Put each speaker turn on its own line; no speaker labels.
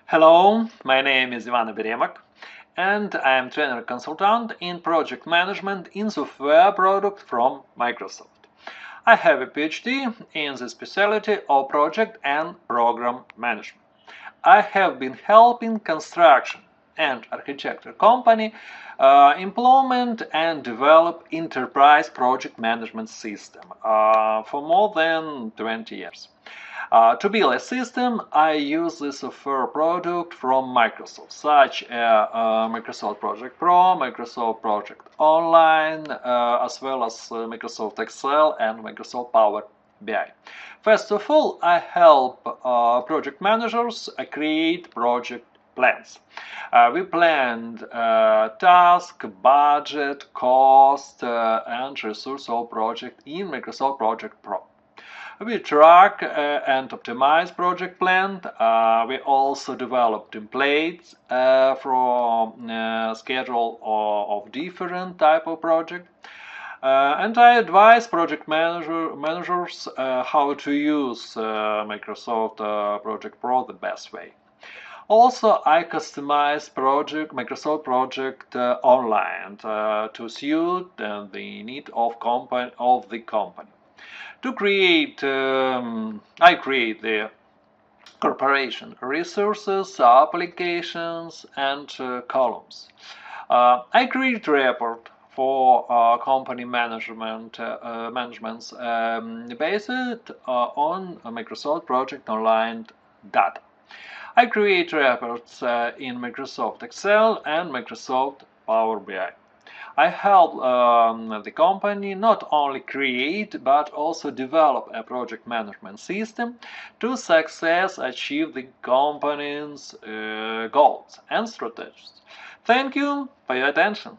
Hello, my name is Ivan Oberemok, and I am trainer consultant in project management in software product from Microsoft. I have a Ph.D. in the specialty of project and program management. I have been helping construction and architecture company implement and develop enterprise project management system for more than 20 years. To build a system, I use the software product from Microsoft, such as Microsoft Project Pro, Microsoft Project Online, as well as Microsoft Excel and Microsoft Power BI. First of all, I help project managers create project plans. We planned task, budget, cost, and resource of project in Microsoft Project Pro. We track and optimize project plan. We also develop templates for schedule of different type of project. And I advise project managers how to use Microsoft Project Pro the best way. Also, I customize Microsoft Project Online to suit the need of the company. To create, I create the corporation resources, applications, and columns. I create report for company managements based on Microsoft Project Online data. I create reports in Microsoft Excel and Microsoft Power BI. I help the company not only create but also develop a project management system to success achieve the company's goals and strategies. Thank you for your attention.